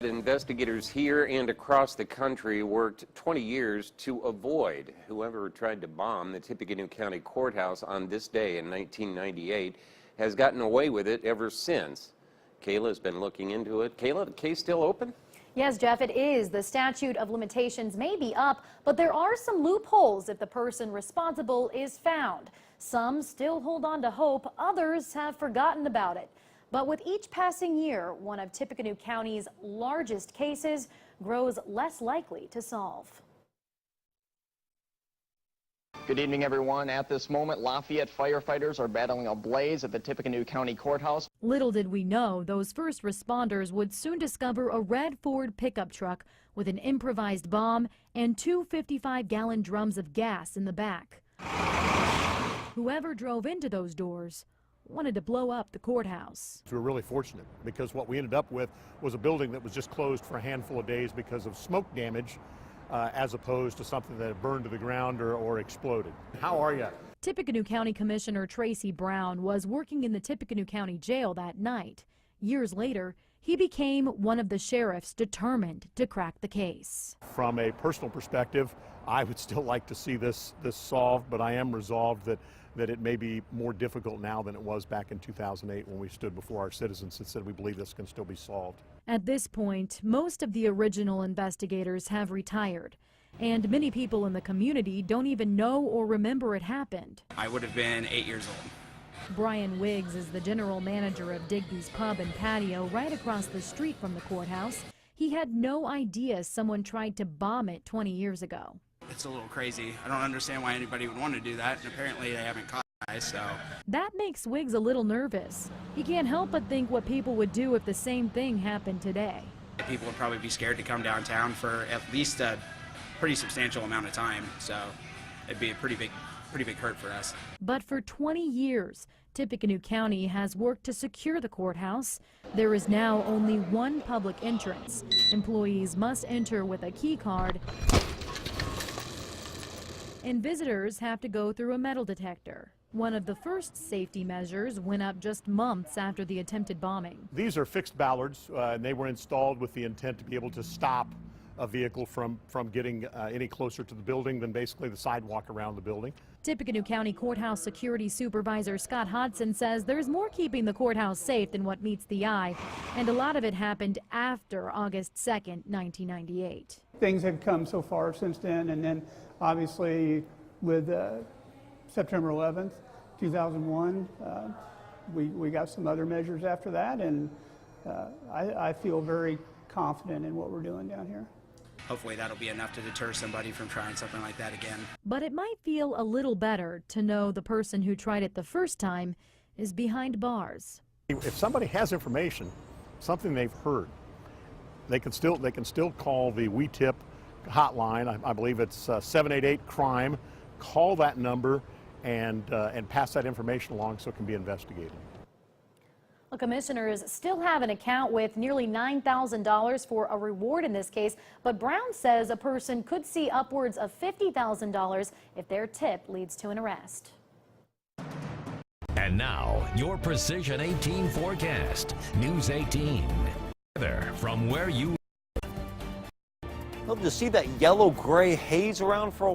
Investigators here and across the country worked 20 years to avoid whoever tried to bomb the Tippecanoe County courthouse on this day in 1998 has gotten away with it ever since. Kayla's been looking into it. Kayla, the case still open? Yes, Jeff, it is. The statute of limitations may be up, but there are some loopholes if the person responsible is found. Some still hold on to hope, others have forgotten about it. But with each passing year, one of Tippecanoe County's largest cases grows less likely to solve. Good evening, everyone. At this moment, Lafayette firefighters are battling a blaze at the Tippecanoe County Courthouse. Little did we know, those first responders would soon discover a red Ford pickup truck with an improvised bomb and two 55-gallon drums of gas in the back. Whoever drove into those doors wanted to blow up the courthouse. We were really fortunate because what we ended up with was a building that was just closed for a handful of days because of smoke damage, as opposed to something that had burned to the ground or exploded. How are you? Tippecanoe County Commissioner Tracy Brown was working in the Tippecanoe County Jail that night. Years later, he became one of the sheriffs determined to crack the case. From a personal perspective, I would still like to see this solved, but I am resolved that it may be more difficult now than it was back in 2008 when we stood before our citizens and said we believe this can still be solved. At this point, most of the original investigators have retired, and many people in the community don't even know or remember it happened. I would have been 8 years old. Brian Wiggs is the general manager of Digby's Pub and Patio right across the street from the courthouse. He had no idea someone tried to bomb it 20 years ago. It's a little crazy. I don't understand why anybody would want to do that, and apparently they haven't caught guys, so. That makes Wiggs a little nervous. He can't help but think what people would do if the same thing happened today. People would probably be scared to come downtown for at least a pretty substantial amount of time, so it'd be a pretty big hurt for us. But for 20 years, Tippecanoe County has worked to secure the courthouse. There is now only one public entrance. Employees must enter with a key card, and visitors have to go through a metal detector. One of the first safety measures went up just months after the attempted bombing. These are fixed ballards, and they were installed with the intent to be able to stop a vehicle from getting any closer to the building than basically the sidewalk around the building. Tippecanoe County Courthouse Security Supervisor Scott Hodson says there's more keeping the courthouse safe than what meets the eye, and a lot of it happened after August 2nd, 1998. Things have come so far since then, and then obviously with September 11th, 2001, we got some other measures after that, and I feel very confident in what we're doing down here. Hopefully that'll be enough to deter somebody from trying something like that again. But it might feel a little better to know the person who tried it the first time is behind bars. If somebody has information, something they've heard, they can still call the We Tip hotline. I believe it's 788-CRIME. Call that number and pass that information along so it can be investigated. Well, commissioners still have an account with nearly $9,000 for a reward in this case, but Brown says a person could see upwards of $50,000 if their tip leads to an arrest. And now, your Precision 18 forecast. News 18. From where you Love to see that yellow-gray haze around for a while.